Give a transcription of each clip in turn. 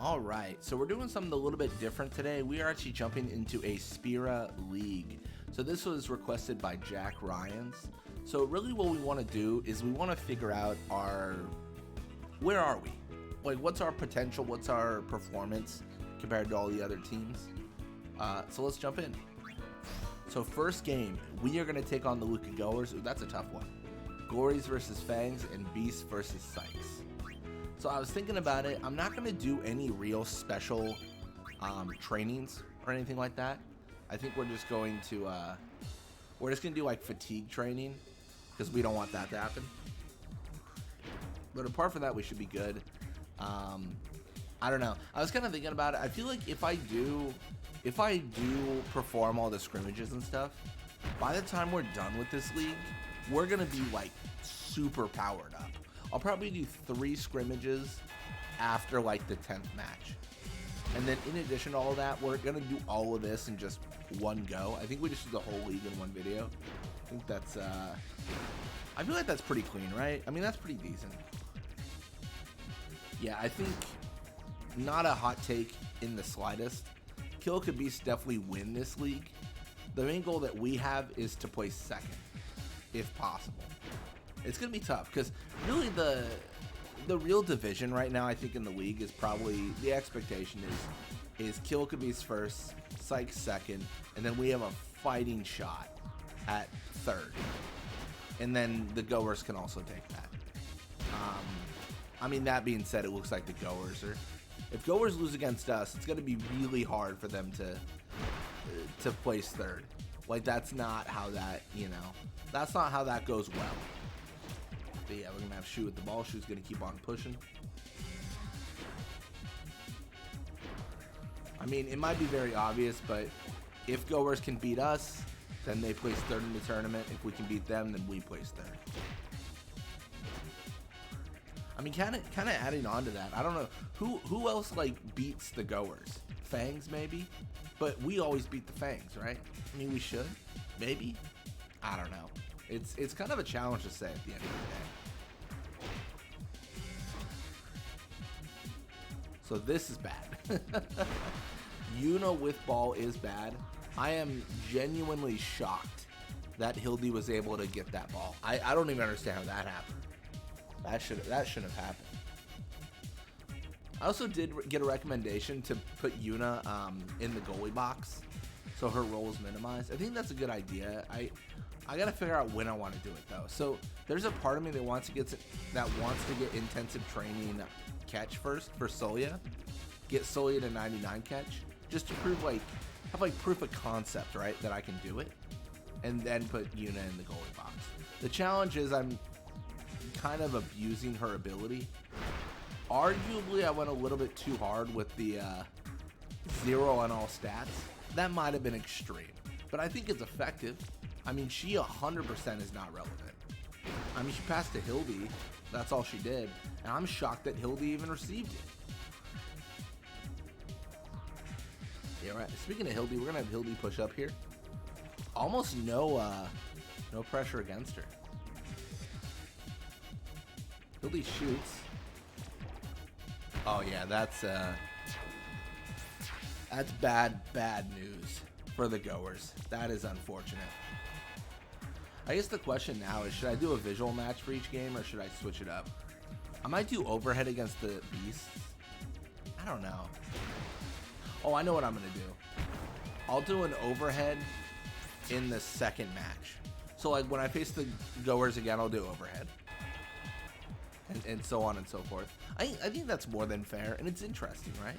Alright, so we're doing something a little bit different today. We are actually jumping into a Spira League. So this was requested by Jack Ryans. So really what we want to do is we want to figure out where are we? Like, what's our potential? What's our performance compared to all the other teams? So let's jump in. So first game, we are going to take on the Luca Goers. Ooh, that's a tough one. Gories versus Fangs and Beasts versus Sykes. So I was thinking about it. I'm not going to do any real special trainings or anything like that. I think we're just going to do like fatigue training because we don't want that to happen. But apart from that, we should be good. I don't know. I was kind of thinking about it. I feel like if I do perform all the scrimmages and stuff, by the time we're done with this league, we're going to be like super powered up. I'll probably do 3 scrimmages after like the 10th match. And then in addition to all that, we're going to do all of this in just one go. I think we just do the whole league in one video. I think that's, I feel like that's pretty clean, right? I mean, that's pretty decent. Yeah, I think not a hot take in the slightest. Kill could Beast definitely win this league. The main goal that we have is to place second, if possible. It's going to be tough because really the real division right now, I think, in the league is probably the expectation is Kill could Beast first, Psych second, and then we have a fighting shot at third. And then the Goers can also take that. I mean, that being said, it looks like the Goers are... If Goers lose against us, it's going to be really hard for them to place third. Like, that's not how that, that's not how that goes well. But yeah, we're going to have Shu with the ball. Shu's going to keep on pushing. I mean, it might be very obvious, but if Goers can beat us, then they place third in the tournament. If we can beat them, then we place third. I mean, kind of adding on to that, I don't know who else like beats the Goers. Fangs maybe, but we always beat the Fangs, right? I mean, we should, maybe. I don't know. It's kind of a challenge to say at the end of the day. So this is bad. Yuna with ball is bad. I am genuinely shocked that Hildy was able to get that ball. I don't even understand how that happened. That shouldn't have happened. I also did get a recommendation to put Yuna in the goalie box so her role is minimized. I think that's a good idea. I gotta figure out when I want to do it though. So there's a part of me that wants to get intensive training catch first for Solia. Get Solia to 99 catch just to prove have proof of concept, right, that I can do it, and then put Yuna in the goalie box. The challenge is I'm kind of abusing her ability. Arguably, I went a little bit too hard with the 0 on all stats. That might have been extreme, but I think it's effective. I mean, she 100% is not relevant. I mean, she passed to Hildy. That's all she did, and I'm shocked that Hildy even received it. Yeah, right. Speaking of Hildy, we're gonna have Hildy push up here. Almost no pressure against her. Hildy shoots. Oh yeah, that's bad news for the Goers. That is unfortunate. I guess the question now is, should I do a visual match for each game or should I switch it up? I might do overhead against the Beasts. I don't know. Oh, I know what I'm gonna do. I'll do an overhead in the second match. So like when I face the Goers again, I'll do overhead. And so on and so forth. I think that's more than fair, and it's interesting, right?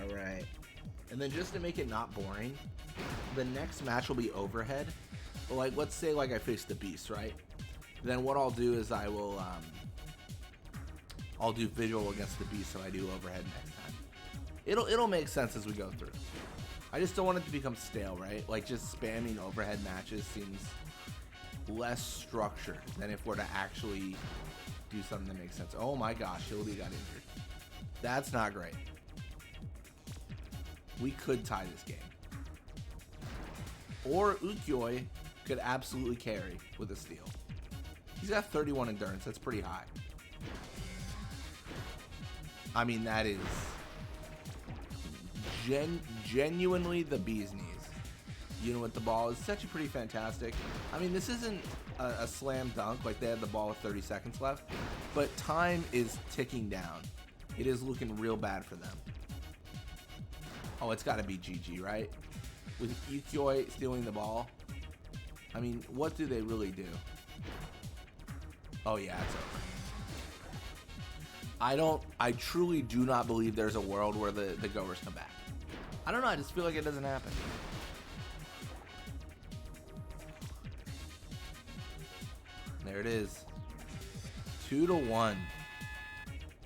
All right. And then just to make it not boring, the next match will be overhead. But like, let's say like I face the Beast, right? Then what I'll do is I'll do visual against the Beast if I do overhead next time. It'll make sense as we go through. I just don't want it to become stale, right? Like just spamming overhead matches less structured than if we're to actually do something that makes sense. Oh my gosh, Hildy got injured. That's not great. We could tie this game. Or Ukioi could absolutely carry with a steal. He's got 31 endurance. That's pretty high. I mean, that is genuinely the bee's knees. You know what the ball is. It's actually pretty fantastic. I mean, this isn't a slam dunk like they had the ball with 30 seconds left, but time is ticking down. It is looking real bad for them. Oh, it's got to be GG, right? With Ukioi stealing the ball. I mean, what do they really do? Oh yeah, it's over. I truly do not believe there's a world where the goers come back. I don't know, I just feel like it doesn't happen. There it is. 2-1.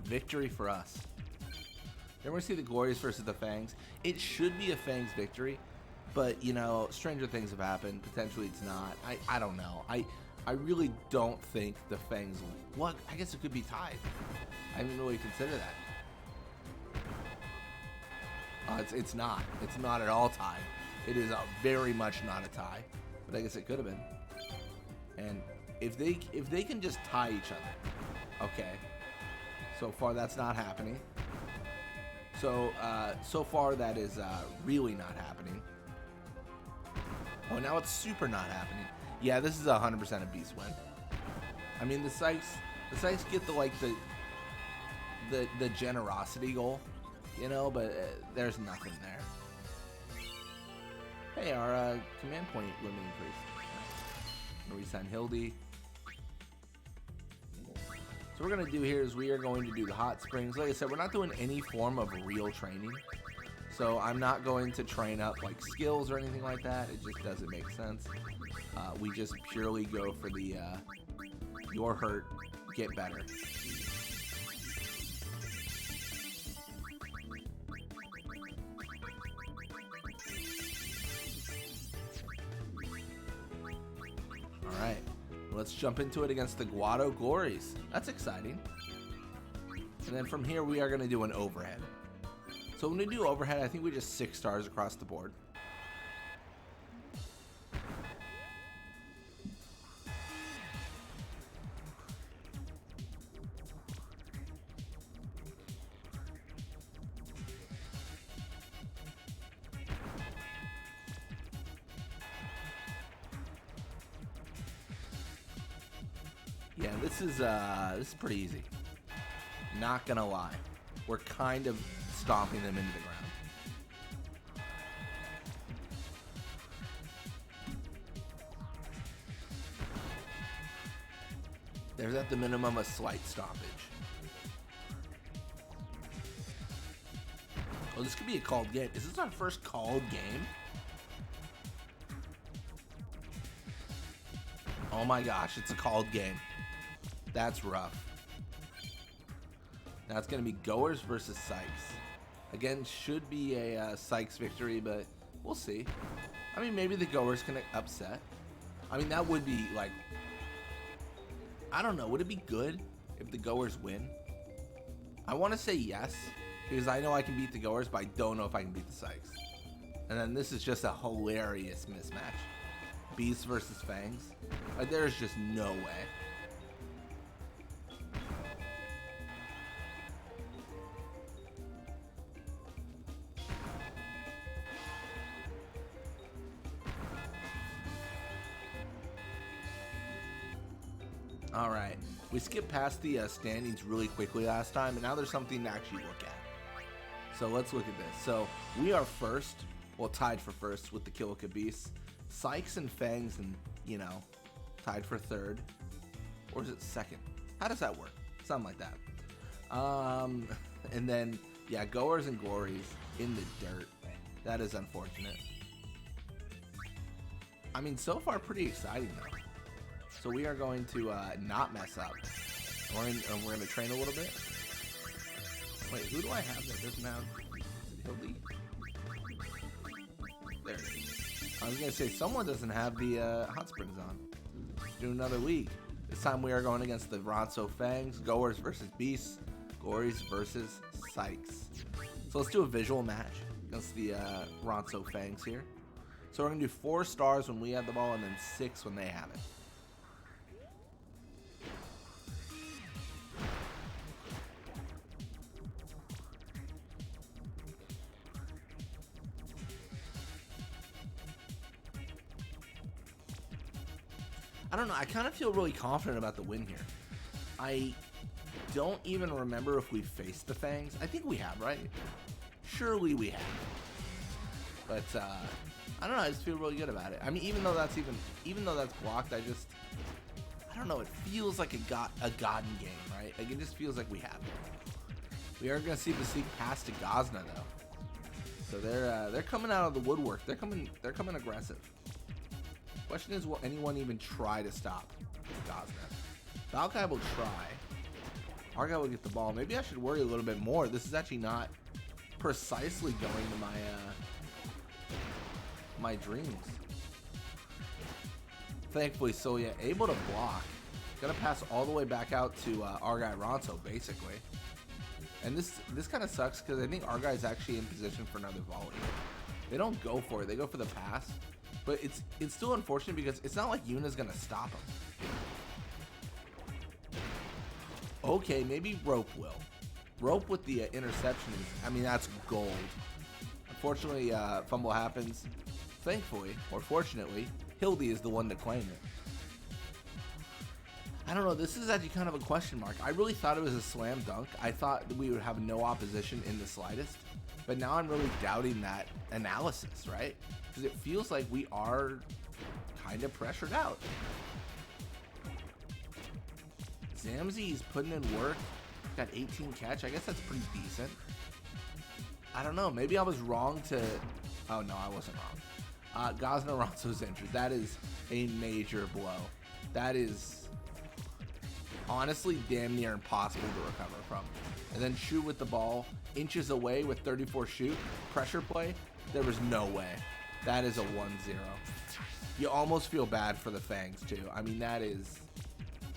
Victory for us. Then we're going to see the Glorious versus the Fangs. It should be a Fangs victory, but, you know, stranger things have happened. Potentially it's not. I don't know. I really don't think the Fangs... What? I guess it could be tied. I didn't really consider that. It's not. It's not at all tied. It is very much not a tie. But I guess it could have been. And if they can just tie each other. Okay. So far that's not happening. So far that is really not happening. Oh, now it's super not happening. Yeah, this is 100% a beast win. I mean, the Sykes get the generosity goal, you know, but there's nothing there. Hey, our command point limit increased. Gonna resign Hildy. So what we're gonna do here is we are going to do the hot springs. Like I said, we're not doing any form of real training. So I'm not going to train up like skills or anything like that. It just doesn't make sense. We just purely go for the you're hurt, get better. All right, let's jump into it against the Guado Glories. That's exciting. And then from here, we are going to do an overhead. So when we do overhead, I think we just 6 stars across the board. Yeah, this is pretty easy. Not gonna lie, we're kind of stomping them into the ground. There's at the minimum a slight stoppage. Oh, this could be a called game. Is this our first called game? Oh my gosh, it's a called game. That's rough. Now it's going to be Goers versus Sykes. Again, should be a Sykes victory, but we'll see. I mean, maybe the Goers can upset. I mean, that would be like... I don't know. Would it be good if the Goers win? I want to say yes, because I know I can beat the Goers, but I don't know if I can beat the Sykes. And then this is just a hilarious mismatch. Beast versus Fangs. Like, there's just no way. All right, we skipped past the standings really quickly last time, and now there's something to actually look at. So let's look at this. So we are first, well, tied for first with the Kilika Beasts. Sykes and Fangs, and you know, tied for third, or is it second? How does that work? Something like that. And then yeah, Goers and Glories in the dirt. That is unfortunate. I mean, so far pretty exciting though. So we are going to not mess up. We're going to train a little bit. Wait, who do I have that doesn't have? Hildy? There it is. I was going to say, someone doesn't have the hot springs on. Do another league. This time we are going against the Ronso Fangs, Goers versus Beasts, Gories versus Sykes. So let's do a visual match against the Ronso Fangs here. So we're going to do 4 stars when we have the ball and then 6 when they have it. I don't know, I kind of feel really confident about the win here. I don't even remember if we faced the Fangs. I think we have, right? Surely we have. But I don't know, I just feel really good about it. I mean, even though that's blocked, I don't know, it feels like a Godden game, right? Like, it just feels like we have it. We are going to see the sneak pass to Gazna, though. So they're coming out of the woodwork. They're coming aggressive. Question is, will anyone even try to stop Gazna? Valkai will try. Our guy will get the ball. Maybe I should worry a little bit more. This is actually not precisely going to my dreams. Thankfully, Soya able to block. Gonna pass all the way back out to our guy Ronso, basically. And this kind of sucks because I think our guy's actually in position for another volley. They don't go for it. They go for the pass. But it's still unfortunate because it's not like Yuna's gonna stop him. Okay, maybe Rope will. Rope with the interception is, I mean, that's gold. Unfortunately, fumble happens. Thankfully, or fortunately, Hildy is the one to claim it. I don't know, this is actually kind of a question mark. I really thought it was a slam dunk. I thought that we would have no opposition in the slightest. But now I'm really doubting that analysis, right? Because it feels like we are kind of pressured out. Zamzi's putting in work. Got 18 catch. I guess that's pretty decent. I don't know. Maybe I was wrong to... Oh, no, I wasn't wrong. Gazna Ronso's injured. That is a major blow. That is honestly damn near impossible to recover from. And then shoot with the ball inches away with 34 shoot. Pressure play. There was no way. That is a 1-0. You almost feel bad for the Fangs, too. I mean, that is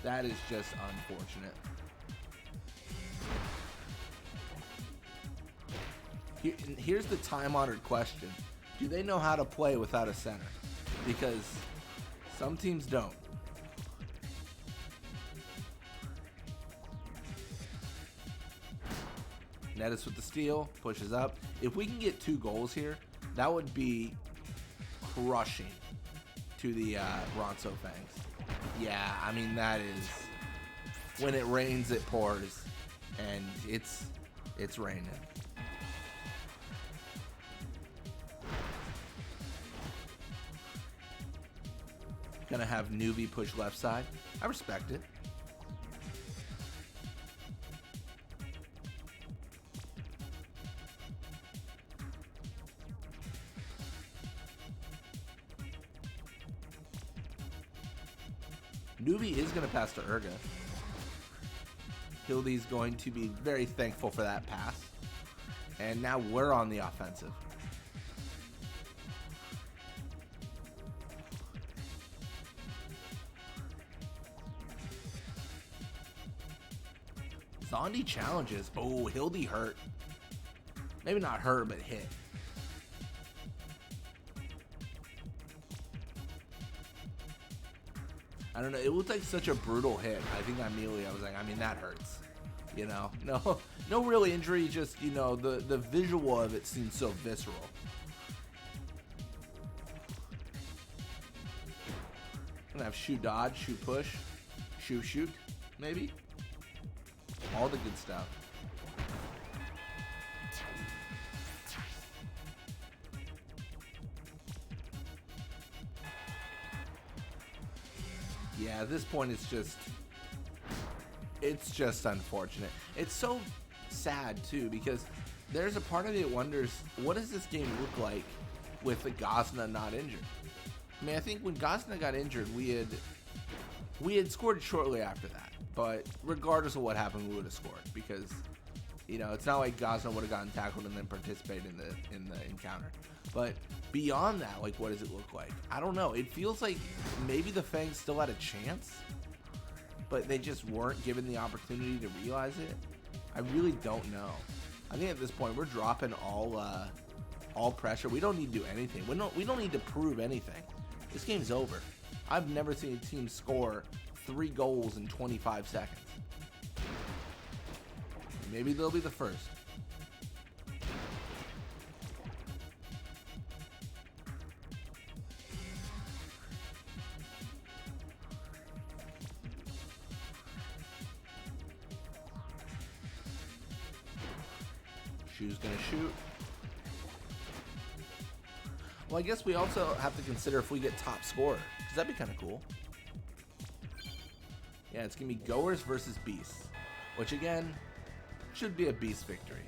just unfortunate. Here's the time-honored question. Do they know how to play without a center? Because some teams don't. Nettis with the steal, pushes up. If we can get 2 goals here, that would be crushing to the Ronso Fangs. Yeah, I mean, that is... When it rains, it pours. And it's raining. Gonna have Newbie push left side. I respect it. Newbie is going to pass to Urga. Hildy's going to be very thankful for that pass. And now we're on the offensive. Zondi challenges. Oh, Hildy hurt. Maybe not hurt, but hit. I don't know. It looked like such a brutal hit. I think I was like, I mean, that hurts. You know? No real injury. Just, you know, the visual of it seems so visceral. Gonna have shoot dodge, shoot push, shoot, maybe? All the good stuff. Yeah, at this point it's just unfortunate. It's so sad too because there's a part of me that wonders, what does this game look like with the Gazna not injured? I mean, I think when Gazna got injured, we had scored shortly after that. But regardless of what happened, we would have scored because, you know, it's not like Gazna would have gotten tackled and then participated in the encounter. But beyond that, like, what does it look like? I don't know. It feels like maybe the Fangs still had a chance, but they just weren't given the opportunity to realize it. I really don't know. I think at this point we're dropping all pressure. We don't need to do anything. We don't need to prove anything. This game's over. I've never seen a team score 3 goals in 25 seconds. Maybe they'll be the first. Shoe's gonna shoot. Well, I guess we also have to consider if we get top scorer, because that'd be kind of cool. Yeah, it's gonna be Goers versus Beasts, which again should be a Beast victory.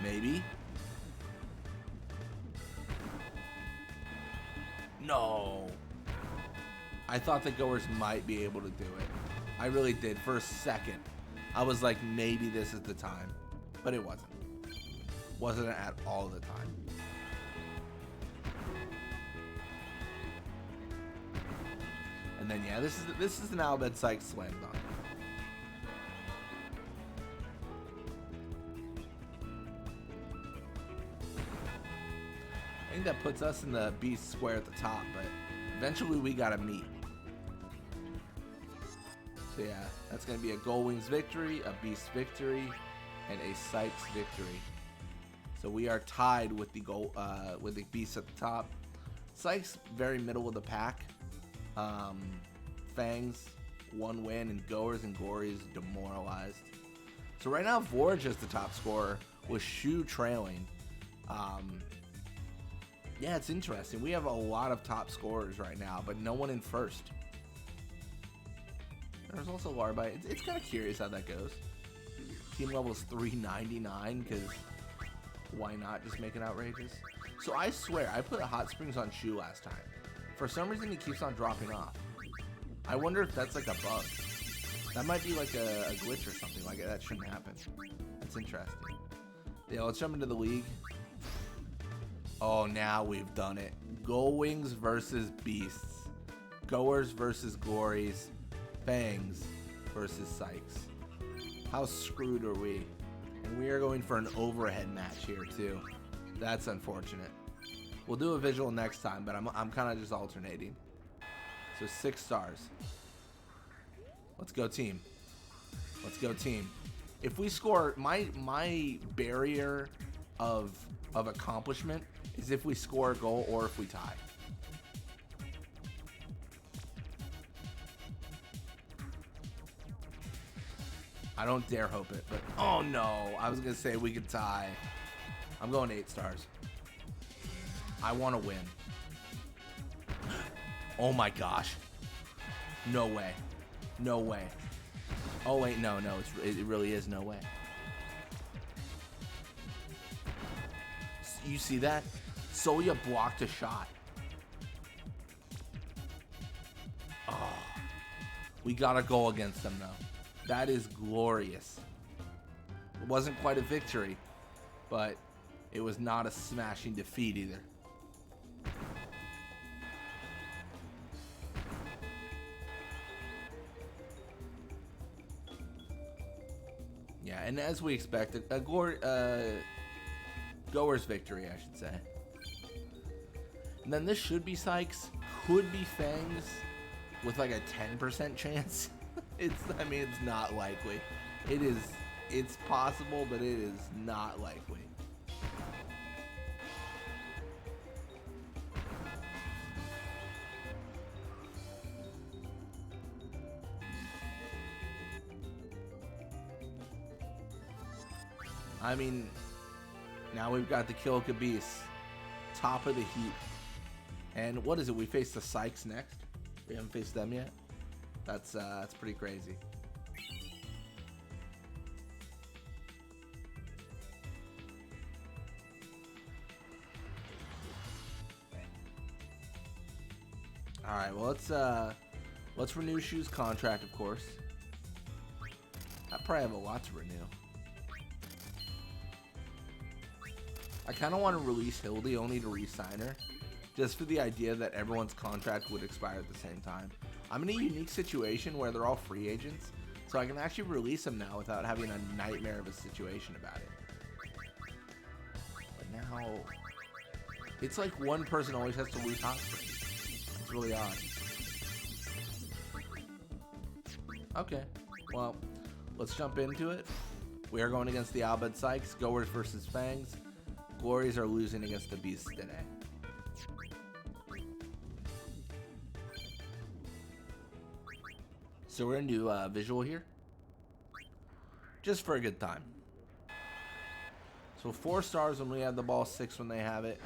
Maybe. No. I thought the Goers might be able to do it. I really did for a second. I was like, maybe this is the time, but it wasn't. Wasn't at all the time. And then yeah, this is an Albed Sykes slam dunk. I think that puts us in the Beast square at the top, but eventually we gotta meet. So yeah, that's gonna be a Gold Wings victory, a Beast victory, and a Sykes victory. So we are tied with the Beast at the top. Sykes very middle of the pack. Fangs 1 win, and Goers and Gories demoralized. So right now Vorge is the top scorer with Shu trailing. Yeah, it's interesting. We have a lot of top scorers right now, but no one in first. There's also Larbite. It's kind of curious how that goes. Team level is 399 because why not just make it outrageous? So I swear, I put Hot Springs on Shu last time. For some reason, he keeps on dropping off. I wonder if that's like a bug. That might be like a glitch or something. Like that shouldn't happen. That's interesting. Yeah, let's jump into the league. Oh, now we've done it. Gold Wings versus Beasts. Goers versus Glories. Fangs versus Sykes. How screwed are we? And we are going for an overhead match here too. That's unfortunate. We'll do a visual next time, but I'm kind of just alternating. So 6 stars. Let's go team. Let's go team. If we score, my barrier of accomplishment is if we score a goal or if we tie. I don't dare hope it, but oh no, I was gonna say we could tie. I'm going 8 stars. I want to win. Oh my gosh. No way. No way. Oh wait, no, it really is no way. You see that? Soya blocked a shot. Oh, we got a goal against them though. That is glorious. It wasn't quite a victory, but it was not a smashing defeat either. Yeah, and as we expected, a Goer's victory, I should say. And then this should be Sykes, could be Fangs, with like a 10% chance. I mean, it's not likely. It's possible, but it is not likely. I mean, now we've got the Kill Beast, top of the heap. And what is it? We face the Sykes next? We haven't faced them yet? That's pretty crazy. All right, well let's renew Shu's contract, of course. I probably have a lot to renew. I kind of want to release Hildy only to re-sign her, just for the idea that everyone's contract would expire at the same time. I'm in a unique situation where they're all free agents, so I can actually release them now without having a nightmare of a situation about it. But now, it's like one person always has to lose hospital. It's really odd. Okay, well, let's jump into it. We are going against the Albed Sykes, Goers versus Fangs. Glories are losing against the Beasts today. So we're gonna do a visual here, just for a good time. So 4 stars when we have the ball, 6 when they have it.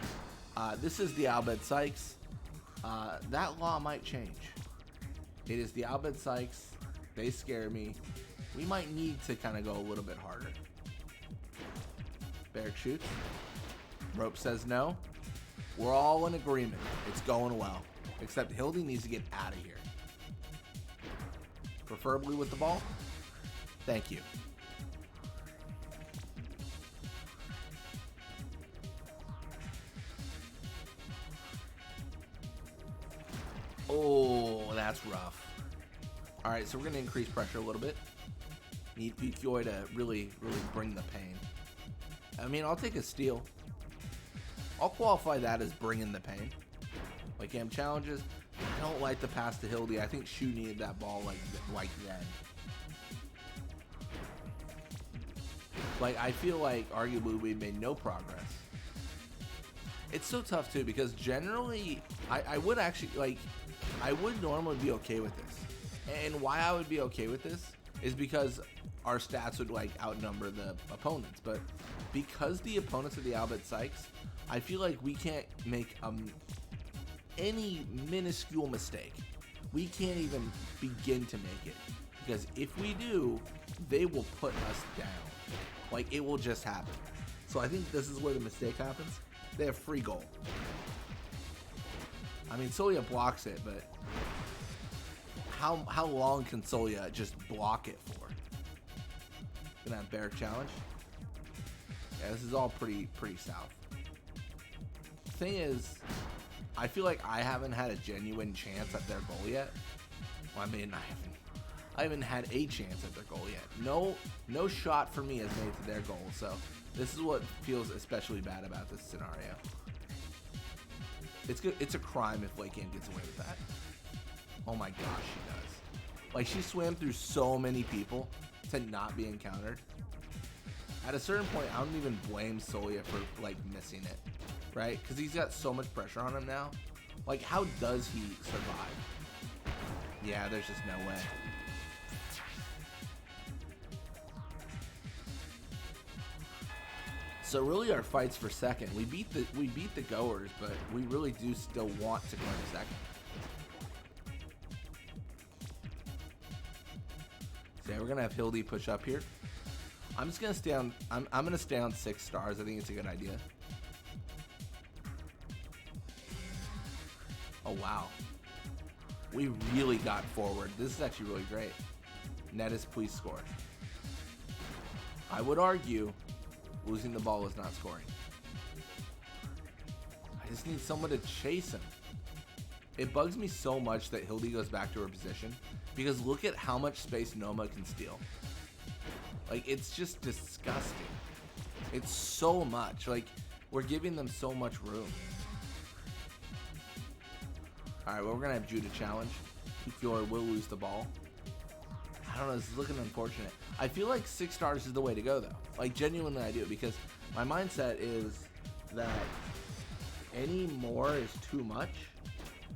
This is the Albed Sykes. That law might change. It is the Albed Sykes. They scare me. We might need to kind of go a little bit harder. Barrick shoots. Rope says no. We're all in agreement. It's going well. Except Hildy needs to get out of here. Preferably with the ball. Thank you. Oh, that's rough. All right, so we're going to increase pressure a little bit. Need Ukoi to really bring the pain. I mean, I'll take a steal. I'll qualify that as bringing the pain. Like game challenges, I don't like the pass to Hildy. I think Shu needed that ball like then. Like, I feel like arguably we made no progress. It's so tough too because generally I would actually I would normally be okay with this. And why I would be okay with this is because our stats would like outnumber the opponents. But because the opponents are the Albed Sykes, I feel like we can't make any minuscule mistake. We can't even begin to make it. Because if we do, they will put us down. Like, it will just happen. So I think this is where the mistake happens. They have free goal. I mean, Solia blocks it, but how long can Solia just block it for? Gonna have Barrick challenge. Yeah, this is all pretty south. Thing is, I feel like I haven't had a genuine chance at their goal yet. Well, I mean, I haven't had a chance at their goal yet. No shot for me has made to their goal. So this is what feels especially bad about this scenario. It's good. It's a crime if Lakean gets away with that. Oh my gosh, she does. Like, she swam through so many people to not be encountered. At a certain point, I don't even blame Solia for like missing it, right? Because he's got so much pressure on him now. Like, how does he survive? Yeah, there's just no way. So really, our fights for second. We beat the goers, but we really do still want to go to second. So yeah, we're gonna have Hildy push up here. I'm just gonna stay on. I'm gonna stay on 6 stars. I think it's a good idea. Oh wow, we really got forward. This is actually really great. Nettis, please score. I would argue losing the ball is not scoring. I just need someone to chase him. It bugs me so much that Hildy goes back to her position because look at how much space Noma can steal. Like, it's just disgusting. It's so much. Like, we're giving them so much room. Alright, well, we're going to have Judah challenge. Fiora will lose the ball. I don't know, this is looking unfortunate. I feel like 6 stars is the way to go, though. Like, genuinely I do, because my mindset is that any more is too much,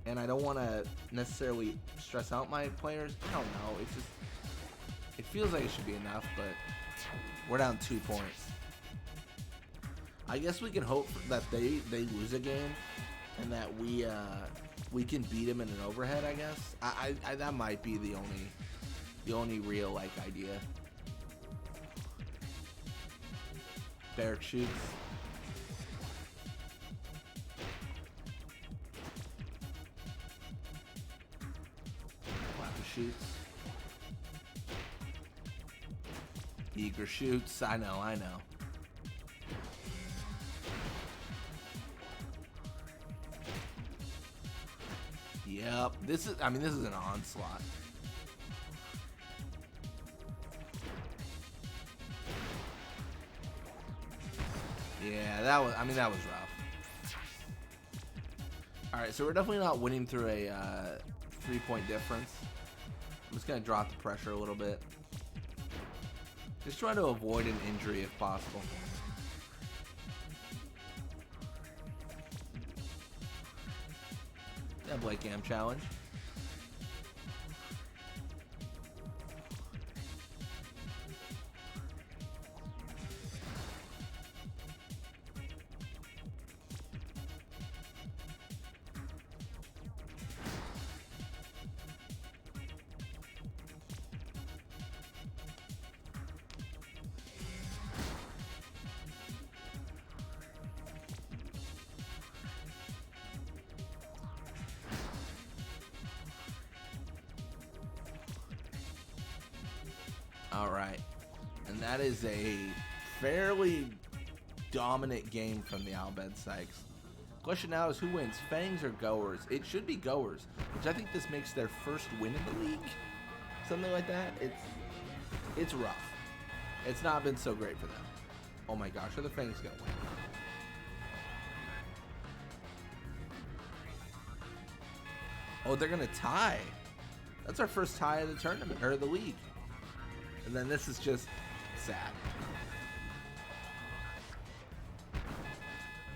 and I don't want to necessarily stress out my players. I don't know, it's just, it feels like it should be enough, but we're down 2 points. I guess we can hope that they lose a game, and that we can beat them in an overhead, I guess. I that might be the only real, like, idea. Barrick shoots. Flapper shoots. Eager shoots. I know. Yep. This is an onslaught. Yeah, that was rough. Alright, so we're definitely not winning through a 3-point difference. I'm just going to drop the pressure a little bit. Just trying to avoid an injury if possible. Yeah, Blake Gam challenge. All right, and that is a fairly dominant game from the Albed Sykes. Question now is who wins, Fangs or Goers? It should be Goers, which I think this makes their first win in the league. Something like that. It's rough. It's not been so great for them. Oh my gosh, are the Fangs gonna win? Oh, they're gonna tie. That's our first tie of the tournament, or the league. And then this is just sad.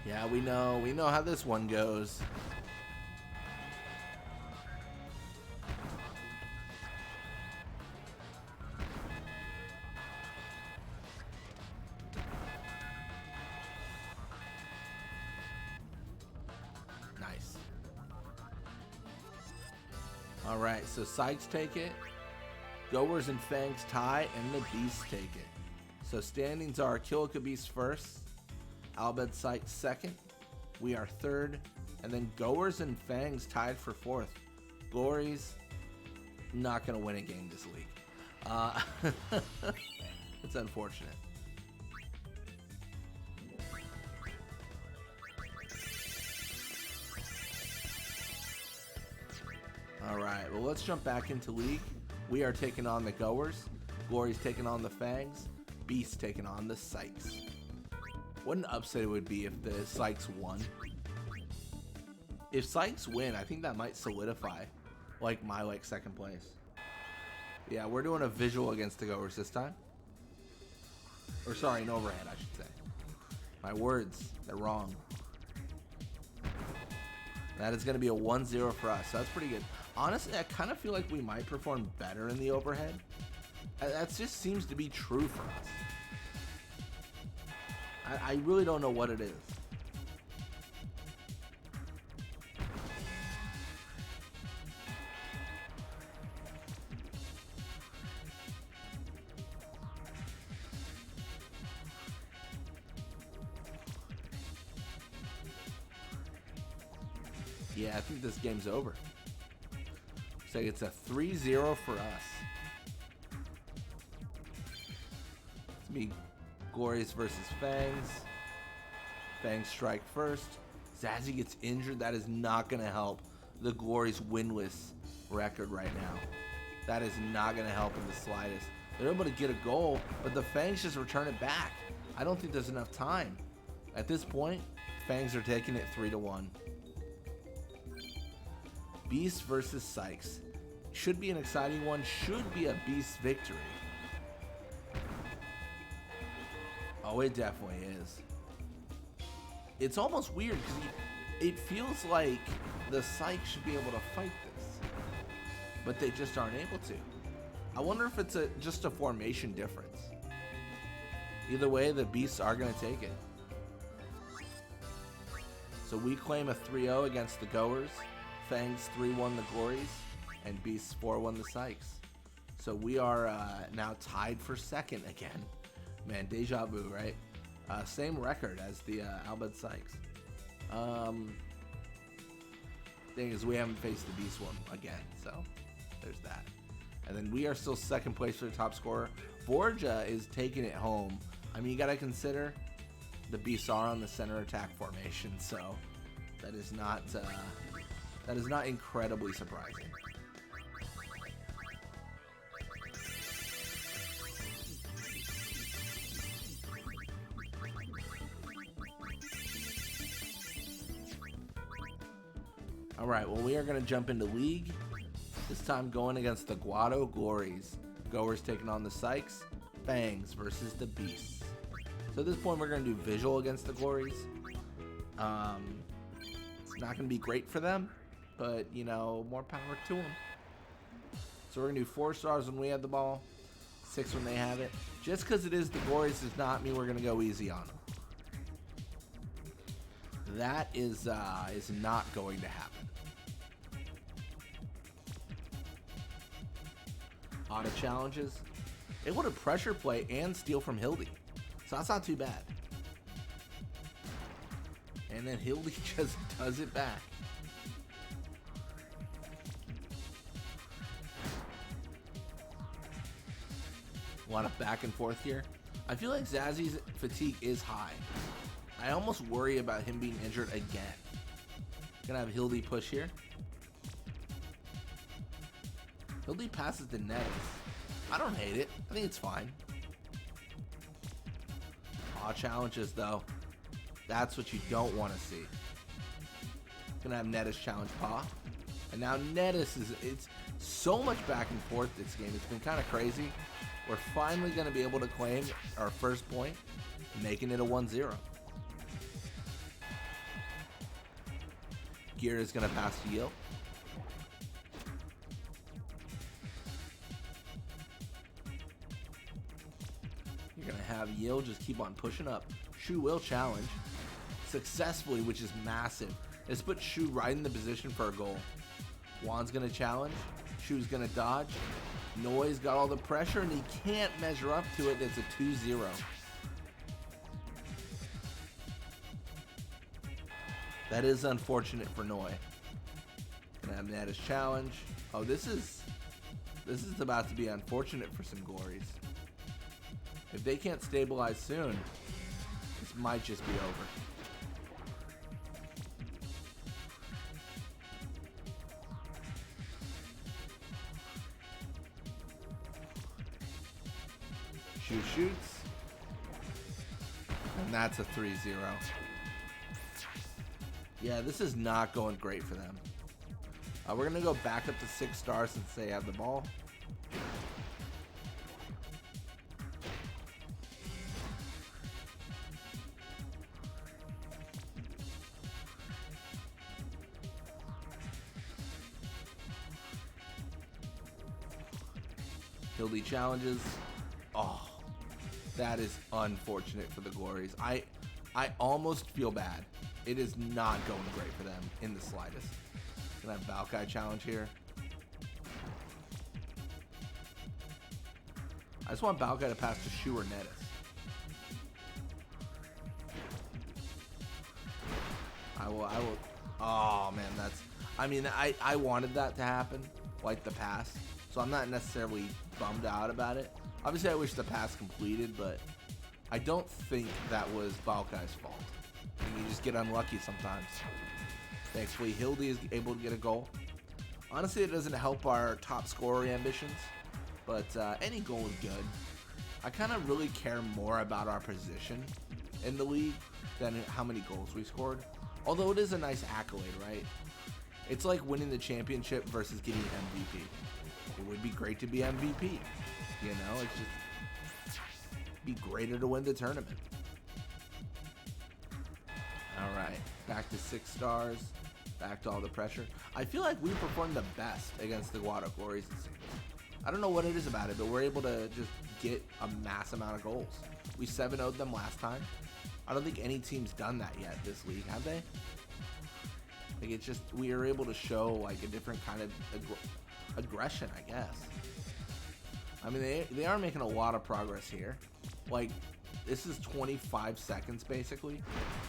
Yeah, we know how this one goes. Nice. All right, so Sykes take it. Goers and Fangs tie, and the Beasts take it. So standings are Kilika Beast first, Albed Sykes second, we are third, and then Goers and Fangs tied for fourth. Glory's not going to win a game this league. It's unfortunate. All right, well, let's jump back into league. We are taking on the Goers. Glory's taking on the Fangs. Beast's taking on the Sykes. What an upset it would be if the Sykes won. If Sykes win, I think that might solidify my second place. Yeah, we're doing a visual against the Goers this time. Or sorry, an overhead, I should say. My words, they're wrong. That is going to be a 1-0 for us, so that's pretty good. Honestly, I kind of feel like we might perform better in the overhead. That just seems to be true for us. I really don't know what it is. Yeah, I think this game's over. So it's a 3-0 for us. It's me, Glorious versus Fangs. Fangs strike first. Zazzy gets injured. That is not going to help the Glory's winless record right now. That is not going to help in the slightest. They're able to get a goal, but the Fangs just return it back. I don't think there's enough time. At this point, Fangs are taking it 3-1. Beast versus Sykes. Should be an exciting one. Should be a Beast victory. Oh, it definitely is. It's almost weird because it feels like the Sykes should be able to fight this, but they just aren't able to. I wonder if it's just a formation difference. Either way, the Beasts are going to take it. So we claim a 3-0 against the Goers. Fangs 3-1 the Glories, and Beasts 4-1 the Sykes. So we are now tied for second again. Man, deja vu, right? Same record as the Albed Sykes. Thing is, we haven't faced the Beast one again, so there's that. And then we are still second place for the top scorer. Borgia is taking it home. I mean, you gotta consider the Beasts are on the center attack formation, so that is not That is not incredibly surprising. Alright, well, we are going to jump into League. This time going against the Guado Glories. Goers taking on the Sykes. Fangs versus the Beasts. So at this point, we're going to do Visual against the Glories. It's not going to be great for them, but, you know, more power to them. So we're going to do 4 stars when we have the ball, 6 when they have it. Just because it is the Glories does not mean we're going to go easy on them. That is not going to happen. Auto challenges. Able to pressure play and steal from Hildy. So that's not too bad. And then Hildy just does it back. A lot of back and forth here. I feel like Zazzy's fatigue is high. I almost worry about him being injured again. Gonna have Hildy push here. Hildy passes the net. I don't hate it. I think it's fine. Aw, challenges though. That's what you don't want to see. Gonna have Nettis challenge Paw. And now Nettis it's so much back and forth this game. It's been kind of crazy. We're finally gonna be able to claim our first point, making it a 1-0. Gear is gonna pass to Yield. You're gonna have Yield just keep on pushing up. Shu will challenge successfully, which is massive. It's put Shu right in the position for a goal. Juan's gonna challenge. Shu's gonna dodge. Noi's got all the pressure and he can't measure up to it. It's a 2-0. That is unfortunate for Noi. Gonna have Nettis challenge. Oh, this is about to be unfortunate for some Glories. If they can't stabilize soon, this might just be over. Shu shoots. And that's a 3-0. Yeah, this is not going great for them. We're going to go back up to 6 stars since they have the ball. Hildy challenges. Oh, that is unfortunate for the Glories. I almost feel bad. It is not going great for them in the slightest. Gonna have Valkai challenge here. I just want Valkai to pass to Shu or Nettis. I will. Oh man, I wanted that to happen, like the pass. So I'm not necessarily bummed out about it. Obviously, I wish the pass completed, but I don't think that was Valkai's fault. You just get unlucky sometimes. Thankfully, Hildy is able to get a goal. Honestly, it doesn't help our top scorer ambitions, but any goal is good. I kind of really care more about our position in the league than how many goals we scored. Although it is a nice accolade, right? It's like winning the championship versus getting MVP. It would be great to be MVP. You know, it's just be greater to win the tournament. All right, back to 6 stars, back to all the pressure. I feel like we performed the best against the Guado Glories, it seems. I don't know what it is about it, but we're able to just get a mass amount of goals. We 7-0'd them last time. I don't think any team's done that yet this league, have they? Like, it's just, we are able to show like a different kind of aggression, I guess. I mean, they are making a lot of progress here. Like, this is 25 seconds, basically,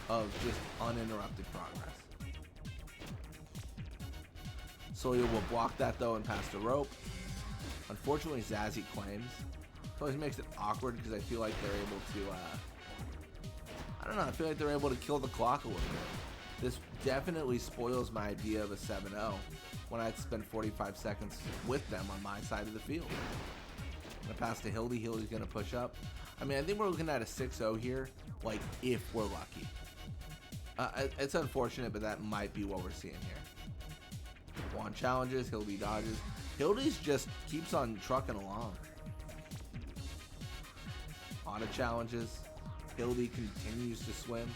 of just uninterrupted progress. Soya will block that, though, and pass the rope. Unfortunately, Zazzy claims. It always makes it awkward because I feel like they're able to, I don't know, I feel like they're able to kill the clock a little bit. This definitely spoils my idea of a 7-0 when I spend 45 seconds with them on my side of the field. I'm gonna pass to Hildy. Hildy's gonna push up. I mean, I think we're looking at a 6-0 here, like if we're lucky. It's unfortunate, but that might be what we're seeing here. Juan challenges, Hildy dodges. Hildy's just keeps on trucking along. Auto challenges. Hildy continues to swim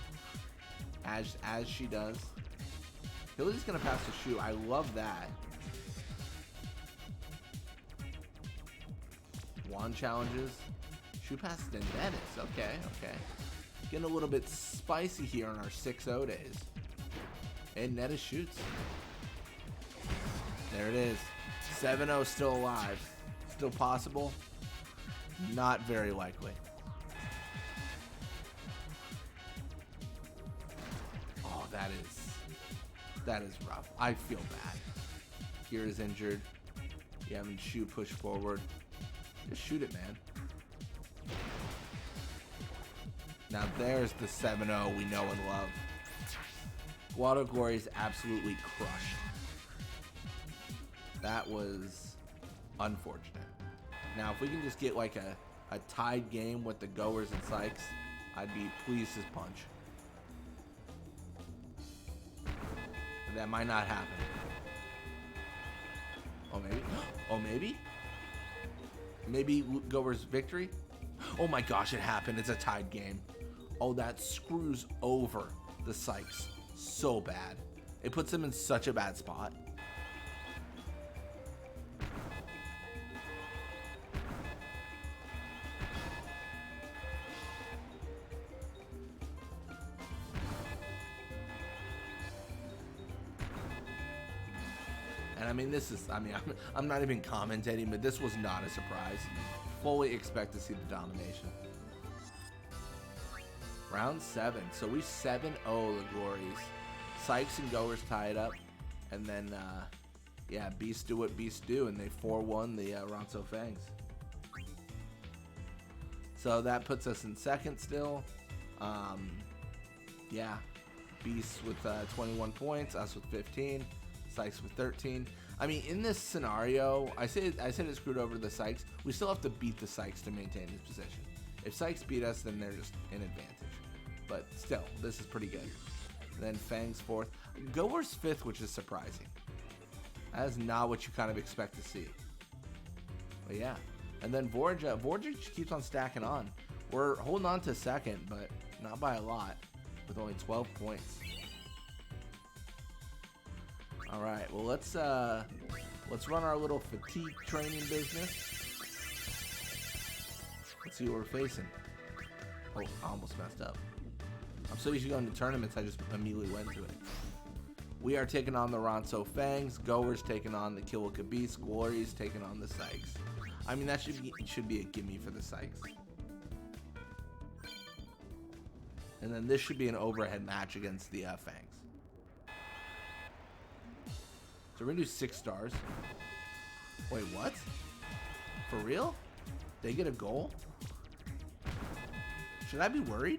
as she does. Hildy's gonna pass the shoe. I love that. Juan challenges. Shoe passes to Dennis. Okay. Getting a little bit spicy here on our 6-0 days. And Nettis shoots. There it is. 7-0 still alive. Still possible. Not very likely. Oh, that is rough. I feel bad. Kira's injured. You having Shoe push forward. Just shoot it, man. Now there's the 7-0 we know and love. Guado Glory is absolutely crushed. That was unfortunate. Now if we can just get like a tied game with the Goers and Sykes, I'd be pleased as punch. And that might not happen. Oh maybe? Oh maybe? Maybe Goers victory? Oh my gosh, it happened. It's a tied game. Oh, that screws over the Sykes so bad. It puts them in such a bad spot. And I mean, I'm not even commentating, but this was not a surprise. Fully expect to see the domination. Round 7. So we 7-0 the Glories. Sykes and Goers tie it up. And then, yeah, Beasts do what Beasts do. And they 4-1 the Ronso Fangs. So that puts us in second still. Yeah. Beasts with 21 points. Us with 15. Sykes with 13. I mean, in this scenario, I said it screwed over the Sykes. We still have to beat the Sykes to maintain his position. If Sykes beat us, then they're just in advantage. But still, this is pretty good. Then Fangs 4th. Goers 5th, which is surprising. That is not what you kind of expect to see. But yeah. And then Vorja just keeps on stacking on. We're holding on to second, but not by a lot. With only 12 points. All right, well let's run our little fatigue training business. Let's see what we're facing. Oh, I almost messed up. I'm so used to going to tournaments, I just immediately went to it. We are taking on the Ronso Fangs. Goers taking on the Kilwicka Beasts. Glories taking on the Sykes. I mean, that should be a gimme for the Sykes. And then this should be an overhead match against the Fangs. So we're gonna do 6 stars. Wait, what? For real? They get a goal? Should I be worried?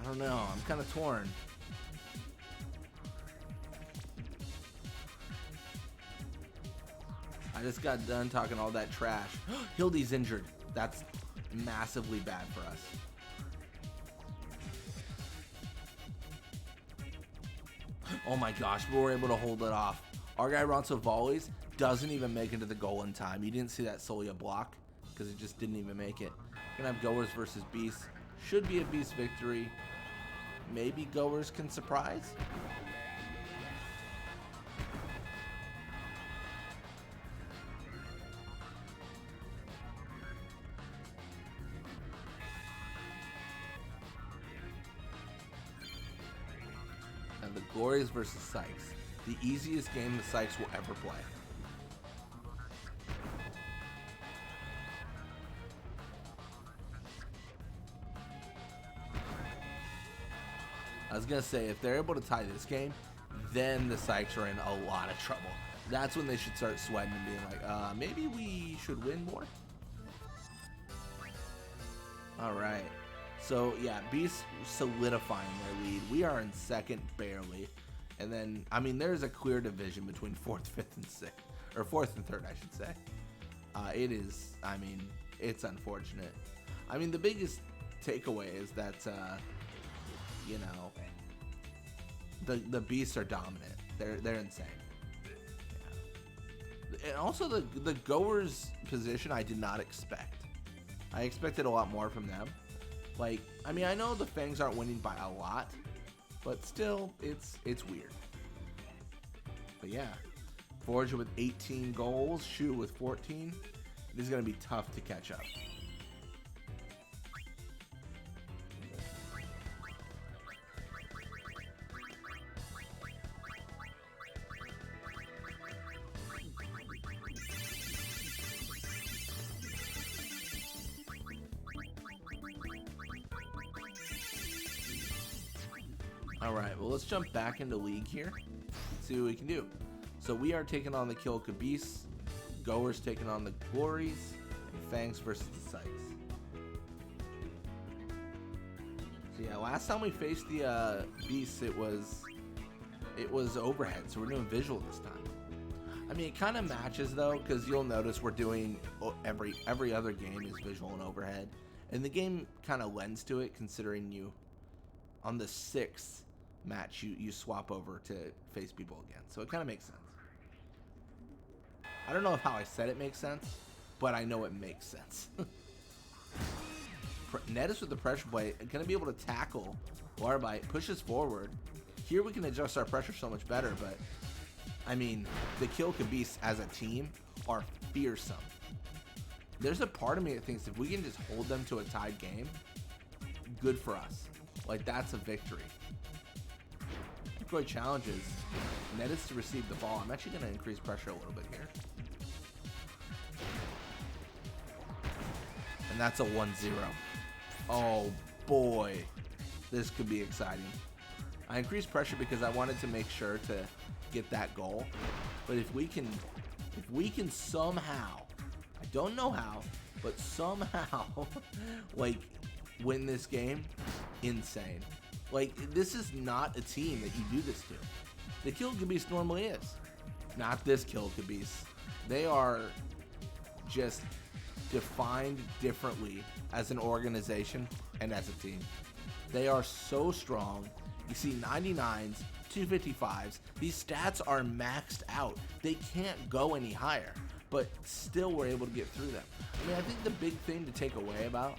I don't know. I'm kind of torn. I just got done talking all that trash. Hildy's injured. That's massively bad for us. Oh my gosh, we were able to hold it off. Our guy Ronso volleys, doesn't even make it to the goal in time. You didn't see that Solia block because it just didn't even make it. Gonna have Goers versus Beasts. Should be a Beast victory. Maybe Goers can surprise. And the Glories versus Sykes. The easiest game the Sykes will ever play. I was going to say, if they're able to tie this game, then the Sykes are in a lot of trouble. That's when they should start sweating and being like, maybe we should win more. All right. So, yeah, Beast solidifying their lead. We are in second, barely. And then, I mean, there's a clear division between 4th, 5th, and 6th. Or 4th and 3rd, I should say. It is, I mean, it's unfortunate. I mean, the biggest takeaway is that, you know, the Beasts are dominant. They're insane. Yeah. And also, the Goers' position I did not expect. I expected a lot more from them. Like, I mean, I know the Fangs aren't winning by a lot, but still, it's weird. But yeah, Forger with 18 goals, Shu with 14. It is going to be tough to catch up. Alright, well, let's jump back into League here. See what we can do. So we are taking on the Kill Kabis, Goers taking on the Glories, and Fangs versus the Sykes. So yeah, last time we faced the Beasts, it was overhead, so we're doing visual this time. I mean, it kind of matches though, because you'll notice we're doing every other game is visual and overhead, and the game kind of lends to it, considering you on the 6th match you swap over to face people again, so it kind of makes sense. I don't know if how I said it makes sense, but I know it makes sense. Nettis with the pressure play, going to be able to tackle Warbite, pushes forward. Here we can adjust our pressure so much better, but I mean, the Kill Kabis as a team are fearsome. There's a part of me that thinks if we can just hold them to a tied game, good for us. Like, that's a victory. Decoy challenges Nettis to receive the ball. I'm actually going to increase pressure a little bit here. And that's a 1-0. Oh boy, this could be exciting. I increased pressure because I wanted to make sure to get that goal. But if we can somehow, I don't know how, but somehow like win this game, insane. Like, this is not a team that you do this to. The Kill Kabis normally is. Not this Kill Kabis. They are just defined differently as an organization and as a team. They are so strong. You see 99s, 255s. These stats are maxed out. They can't go any higher, but still we're able to get through them. I mean, I think the big thing to take away about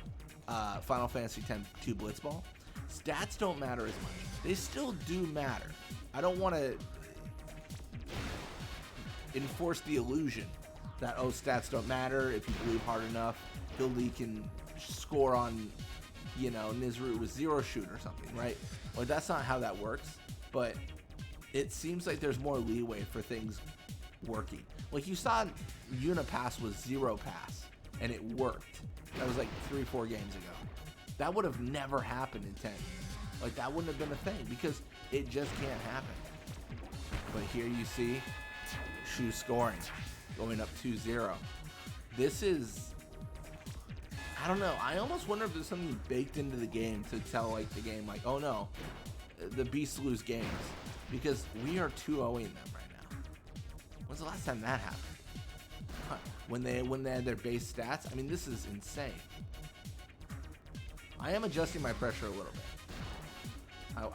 Final Fantasy X-2 Blitzball, stats don't matter as much. They still do matter. I don't want to enforce the illusion that, oh, stats don't matter. If you believe hard enough, Hildy can score on, you know, Nizru with 0 shoot or something, right? Well, that's not how that works, but it seems like there's more leeway for things working. Like, you saw Unipass was 0 pass, and it worked. That was like 3-4 games ago. That would have never happened in 10. Like, that wouldn't have been a thing because it just can't happen. But here you see Shu scoring, going up 2-0. This is, I don't know. I almost wonder if there's something baked into the game to tell like the game, like, oh no, the Beasts lose games, because we are 2-0ing them right now. When's the last time that happened? Huh. When they had their base stats. I mean, this is insane. I am adjusting my pressure a little bit.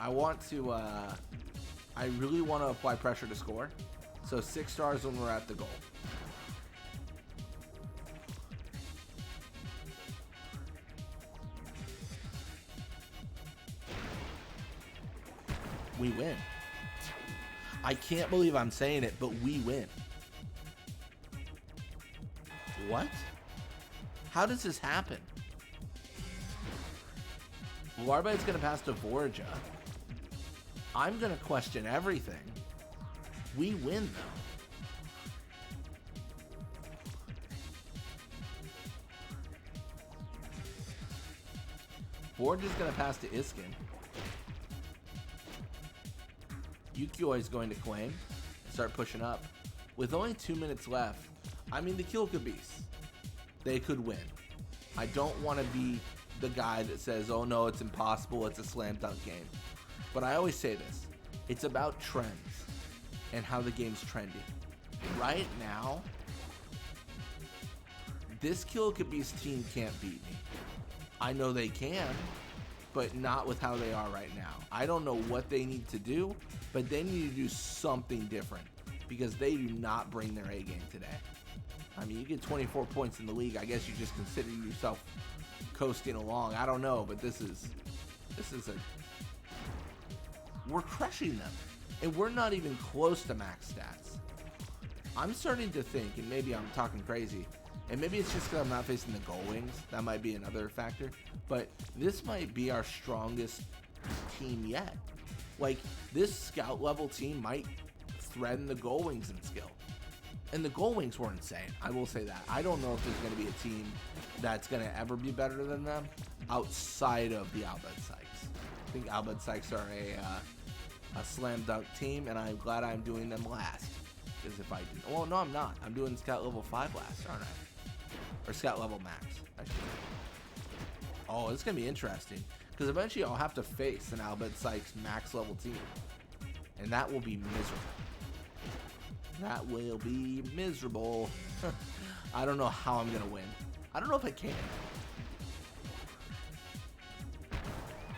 I want to, I really want to apply pressure to score. So 6 stars when we're at the goal. We win. I can't believe I'm saying it, but we win. What? How does this happen? Warbite's going to pass to Vorja. I'm going to question everything. We win, though. Vorja's going to pass to Iskin. Yukio is going to claim and start pushing up. With only 2 minutes left, I mean, the kill could be. They could win. I don't want to be the guy that says, oh no, it's impossible, it's a slam dunk game. But I always say this, it's about trends and how the game's trending. Right now, this Kill Khabib's team can't beat me. I know they can, but not with how they are right now. I don't know what they need to do, but they need to do something different because they do not bring their A game today. I mean, you get 24 points in the league. I guess you just consider yourself coasting along. I don't know, but this is we're crushing them, and we're not even close to max stats. I'm starting to think, and maybe I'm talking crazy, and maybe it's just because I'm not facing the goal wings. That might be another factor, but this might be our strongest team yet. Like, this scout level team might threaten the goal wings in skill. And the goal wings were insane. I will say that. I don't know if there's going to be a team that's going to ever be better than them outside of the Albed Sykes. I think Albed Sykes are a slam dunk team, and I'm glad I'm doing them last. Because if I didn't, well, no, I'm not. I'm doing scout level 5 last, aren't I? Or scout level max, I should say. Oh, it's going to be interesting. Because eventually I'll have to face an Albed Sykes max level team. And that will be miserable. That will be miserable. I don't know how I'm going to win. I don't know if I can.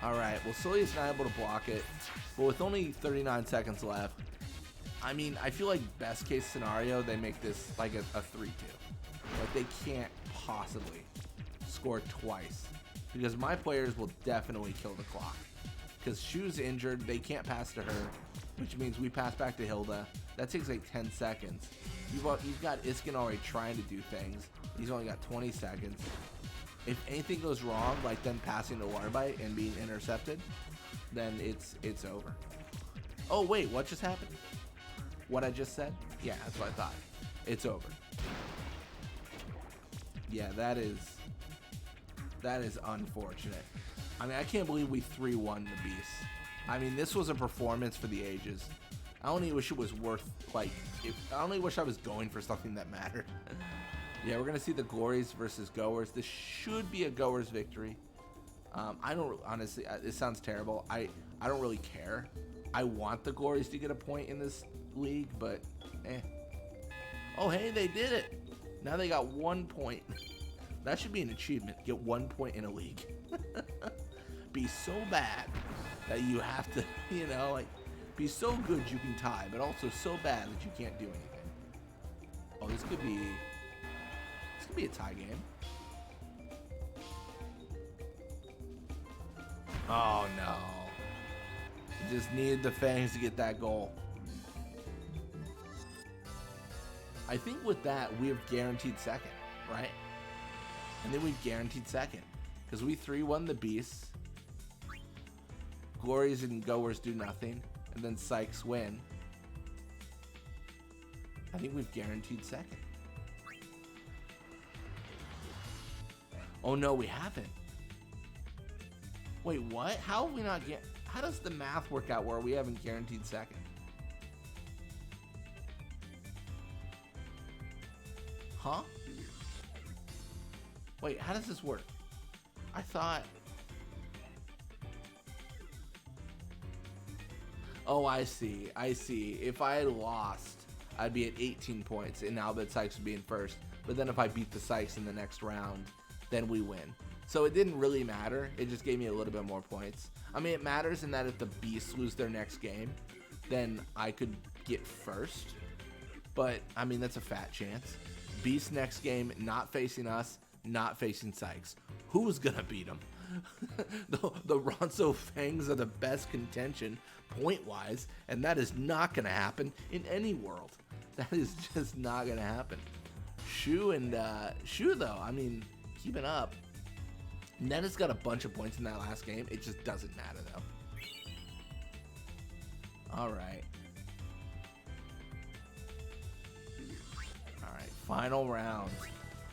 Alright, well, Cillia's not able to block it. But with only 39 seconds left, I mean, I feel like best case scenario, they make this like a 3-2. Like, they can't possibly score twice. Because my players will definitely kill the clock. Because Shu's injured, they can't pass to her, which means we pass back to Hilda. That takes like 10 seconds. You've got Iskin already trying to do things. He's only got 20 seconds. If anything goes wrong, like them passing the water bite and being intercepted, then it's over. Oh wait, what just happened? What I just said? Yeah, that's what I thought. It's over. Yeah, that is unfortunate. I mean, I can't believe we 3-1 the Beast. I mean, this was a performance for the ages. I only wish it was worth, like, I only wish I was going for something that mattered. Yeah, we're going to see the Glories versus Goers. This should be a Goers victory. I don't, honestly, it sounds terrible. I don't really care. I want the Glories to get a point in this league, but, eh. Oh, hey, they did it. Now they got 1 point. That should be an achievement. Get 1 point in a league. Be so bad that you have to, you know, like, be so good you can tie, but also so bad that you can't do anything. Oh, this could be a tie game. Oh no. Just needed the Fangs to get that goal. I think with that, we have guaranteed second, right? And then we've guaranteed second. Because we 3-1 the Beasts. Glories and Goers do nothing. And then Sykes win. I think we've guaranteed second. Oh no, we haven't. Wait, what? How have we not get? How does the math work out where we haven't guaranteed second? Huh? Wait, how does this work? I thought... Oh, I see. I see. If I had lost, I'd be at 18 points, and now that Sykes would be in first. But then if I beat the Sykes in the next round, then we win. So it didn't really matter. It just gave me a little bit more points. I mean, it matters in that if the Beasts lose their next game, then I could get first. But, I mean, that's a fat chance. Beasts next game, not facing us, not facing Sykes. Who's gonna beat them? the Ronso Fangs are the best contention point-wise, and that is not gonna happen in any world. That is just not gonna happen. Shu though, I mean, keeping up. Netta's got a bunch of points in that last game. It just doesn't matter though. All right, final round.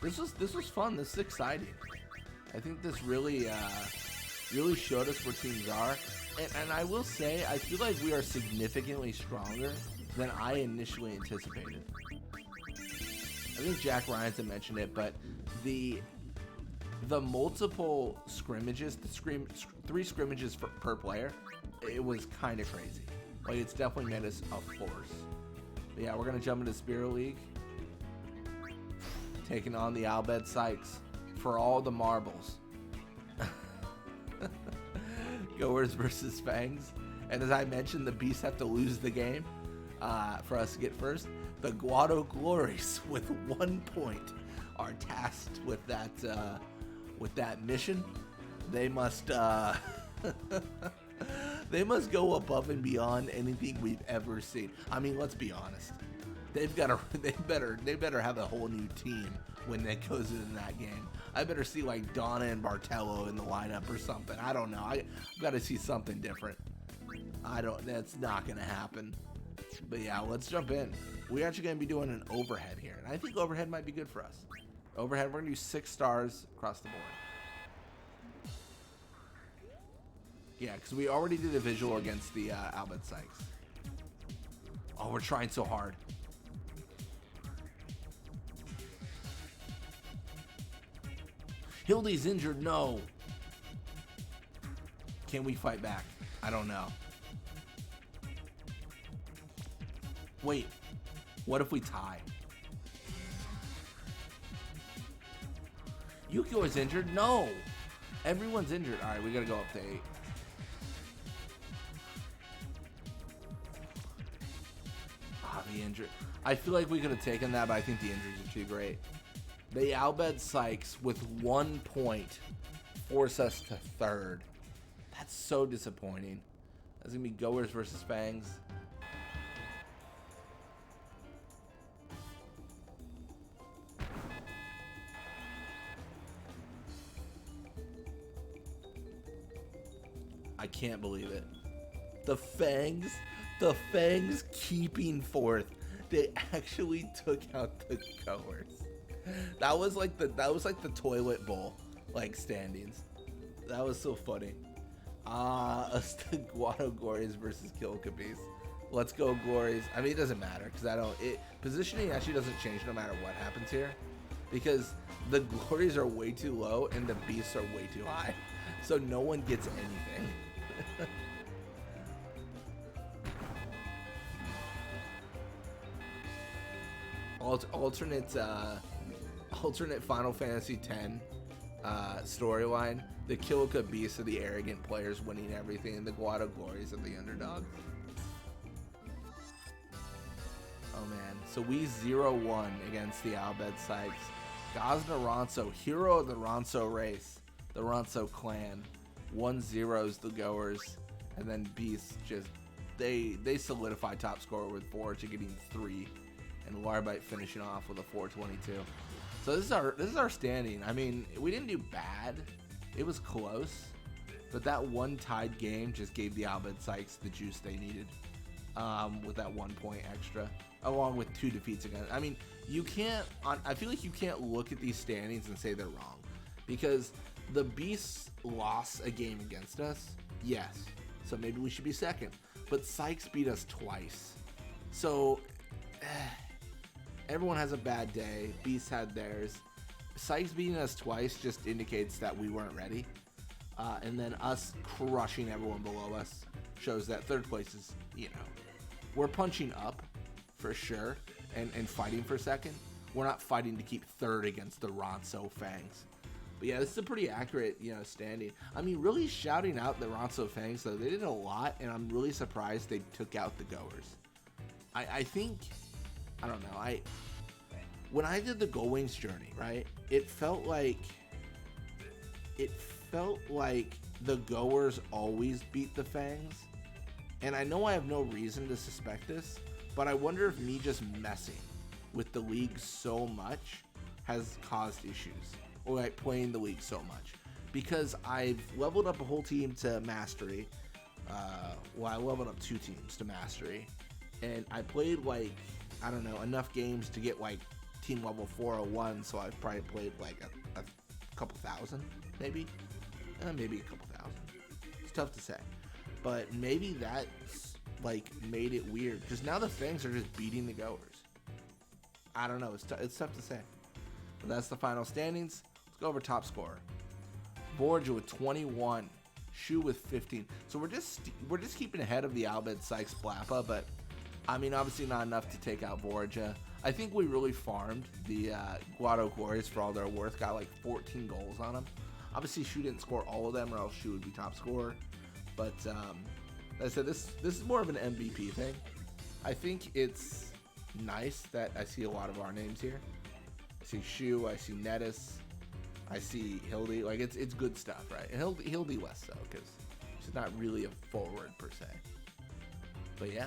This was fun. This is exciting. I think this really showed us where teams are. And I will say, I feel like we are significantly stronger than I initially anticipated. I think Jack Ryans had mentioned it, but the multiple scrimmages, three scrimmages per player, it was kind of crazy. Like, it's definitely made us a force. But yeah, we're going to jump into Spirit League. Taking on the Albed Sykes for all the marbles. Goers versus Fangs. And as I mentioned, the Beasts have to lose the game for us to get first. The Guado Glories, with 1 point, are tasked with that mission. They must they must go above and beyond anything we've ever seen. I mean, let's be honest. They better have a whole new team when that goes into that game. I better see like Donna and Bartello in the lineup or something. I don't know. I've got to see something different. That's not gonna happen. But yeah, let's jump in. We're actually gonna be doing an overhead here, and I think overhead might be good for us. Overhead, we're gonna do 6 stars across the board. Yeah, because we already did a visual against the Albed Sykes. Oh, we're trying so hard. Hildy's injured. No. Can we fight back? I don't know. Wait. What if we tie? Yukio is injured? No. Everyone's injured. All right, we got to go up to 8. The injury. I feel like we could have taken that, but I think the injuries are too great. The Albed Sykes, with 1 point, force us to 3rd. That's so disappointing. That's going to be Goers versus Fangs. I can't believe it. The Fangs keeping 4th. They actually took out the Goers. That was like the toilet bowl like standings. That was so funny. The Guado Glories versus Kilkabees. Let's go Glories. I mean, it doesn't matter because positioning actually doesn't change no matter what happens here, because the Glories are way too low and the Beasts are way too high, so no one gets anything. Alternate Final Fantasy X storyline. The Kilka Beasts are the arrogant players winning everything, and the Guado Glories are the underdog. Oh man, so we 0-1 against the Albed Sykes. Gazna Ronso, hero of the Ronso race, the Ronso clan. 1-0's the Goers, and then Beasts just they solidify top scorer with Forge getting 3. And Warbite finishing off with a 422. So this is our standing. I mean, we didn't do bad. It was close, but that one tied game just gave the Albed Sykes the juice they needed, with that 1 point extra, along with 2 defeats again. I mean, I feel like you can't look at these standings and say they're wrong, because the Beasts lost a game against us. Yes, so maybe we should be 2nd. But Sykes beat us twice, so. Everyone has a bad day. Beasts had theirs. Sykes beating us twice just indicates that we weren't ready. And then us crushing everyone below us shows that 3rd place is, we're punching up for sure and fighting for 2nd. We're not fighting to keep 3rd against the Ronso Fangs. But yeah, this is a pretty accurate, standing. I mean, really shouting out the Ronso Fangs, though. They did a lot, and I'm really surprised they took out the Goers. I think... I don't know. When I did the Gold Wings journey, right? It felt like the Goers always beat the Fangs, and I know I have no reason to suspect this, but I wonder if me just messing with the league so much has caused issues, or like playing the league so much, because I've leveled up a whole team to mastery. I leveled up 2 teams to mastery, and I played I don't know, enough games to get team level 401, so I've probably played a couple thousand, maybe a couple thousand. It's tough to say, but maybe that's like made it weird because now the Fangs are just beating the Goers. I don't know. It's tough to say. But that's the final standings. Let's go over top scorer. Borgia with 21, Shu with 15. So we're just keeping ahead of the Albed Sykes Blappa, but I mean obviously not enough to take out Borgia. I think we really farmed the Guado Glorious for all they're worth. Got like 14 goals on them. Obviously Shu didn't score all of them, or else Shu would be top scorer. But like I said, this is more of an MVP thing. I think it's nice that I see a lot of our names here. I see Shu, I see Nettis, I see Hildy. Like it's good stuff, right? And Hildy less so because she's not really a forward per se. But yeah.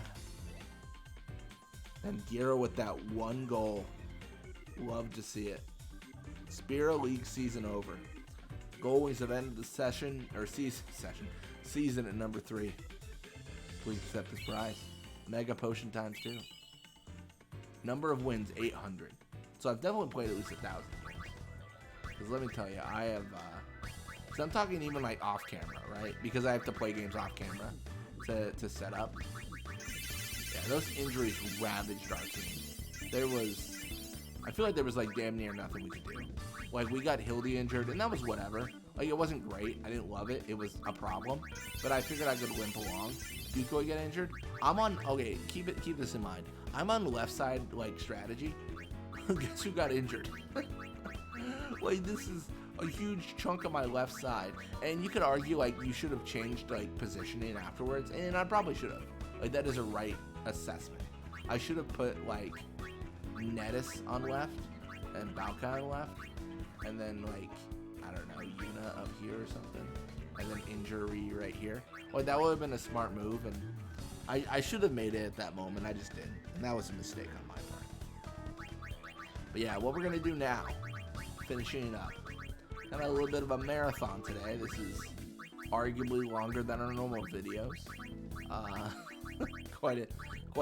And Gira with that one goal. Love to see it. Spira League season over. Goalies have ended the season at number 3. Please accept this prize. Mega potion times 2. Number of wins 800. So I've definitely played at least 1,000 games. Because let me tell you, I have. So I'm talking even like off camera, right? Because I have to play games off camera to set up. Yeah, those injuries ravaged our team. I feel like there was like damn near nothing we could do. Like we got Hildy injured, and that was whatever. Like it wasn't great. I didn't love it. It was a problem, but I figured I could limp along. Decoy get injured. Okay, keep this in mind. I'm on the left side like strategy. Guess who got injured? Like this is a huge chunk of my left side, and you could argue like you should have changed like positioning afterwards, and I probably should have. Like that is a right assessment. I should have put like Nettis on left and Balkai on left, and then like I don't know, Yuna up here or something, and then injury right here. Like that would have been a smart move, and I should have made it at that moment. I just didn't, and that was a mistake on my part. But yeah, what we're gonna do now, finishing up. Got a little bit of a marathon today. This is arguably longer than our normal videos. Quite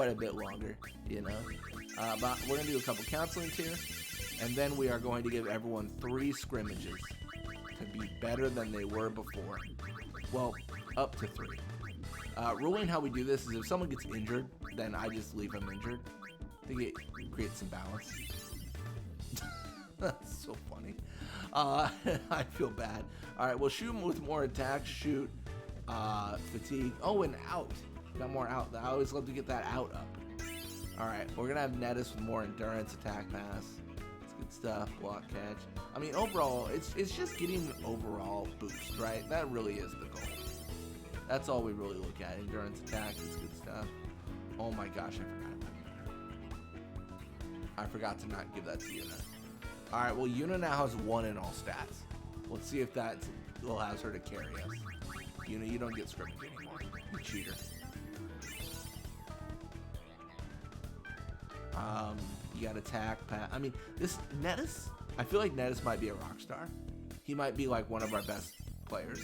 a bit longer, you know. But we're gonna do a couple counselings here, and then we are going to give everyone 3 scrimmages to be better than they were before. Well, up to 3. Ruling how we do this is if someone gets injured, then I just leave them injured. I think it creates some balance. That's so funny. I feel bad. All right, we'll shoot with more attack, shoot, fatigue. Oh, and out. Got more out. I always love to get that out up. All right, we're gonna have Nettis with more endurance, attack pass. It's good stuff. Block catch. I mean, overall, it's just getting an overall boost, right? That really is the goal. That's all we really look at. Endurance, attack. It's good stuff. Oh my gosh, I forgot about Yuna. I forgot to not give that to Yuna. All right, well, Yuna now has 1 in all stats. Let's see if that allows her to carry us. Yuna, you don't get scrimmage anymore. You cheater. You got attack, pat. I mean, this Nettis, I feel like Nettis might be a rock star. He might be like one of our best players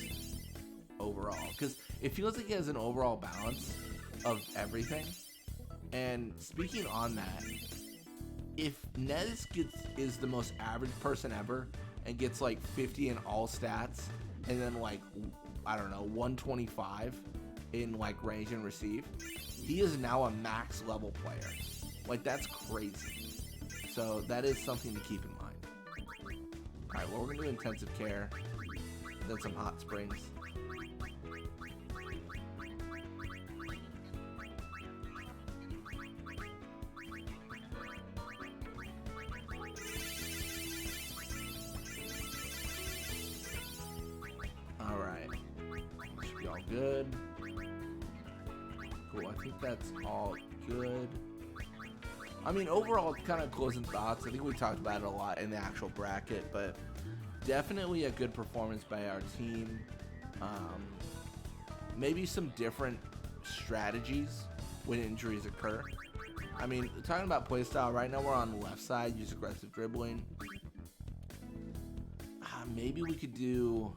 overall. Because it feels like he has an overall balance of everything. And speaking on that, if Nettis is the most average person ever and gets like 50 in all stats and then like, I don't know, 125 in like range and receive, he is now a max level player. Like that's crazy. So that is something to keep in mind. All right, well, we're gonna do intensive care, then some hot springs. All right, should be all good. Cool, I think that's all good. I mean, overall, kind of closing thoughts. I think we talked about it a lot in the actual bracket, but definitely a good performance by our team. Maybe some different strategies when injuries occur. I mean, talking about playstyle, right now we're on the left side, use aggressive dribbling. Maybe we could do...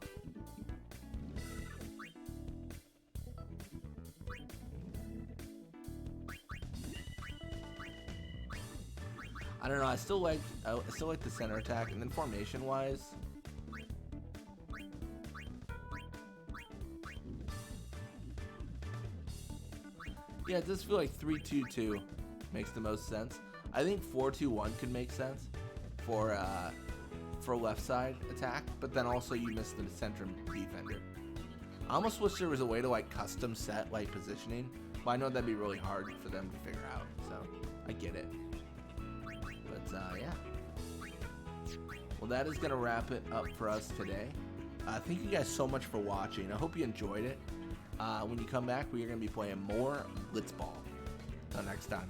I don't know. I still like the center attack, and then formation wise, Yeah, it does feel like 3-2-2 makes the most sense. I think 4-2-1 could make sense for left side attack, but then also you miss the center defender. I almost wish there was a way to like custom set like positioning, but I know that'd be really hard for them to figure out, so I get it. But yeah. Well, that is gonna wrap it up for us today. Thank you guys so much for watching. I hope you enjoyed it. When you come back, we are gonna be playing more Blitzball. Until next time.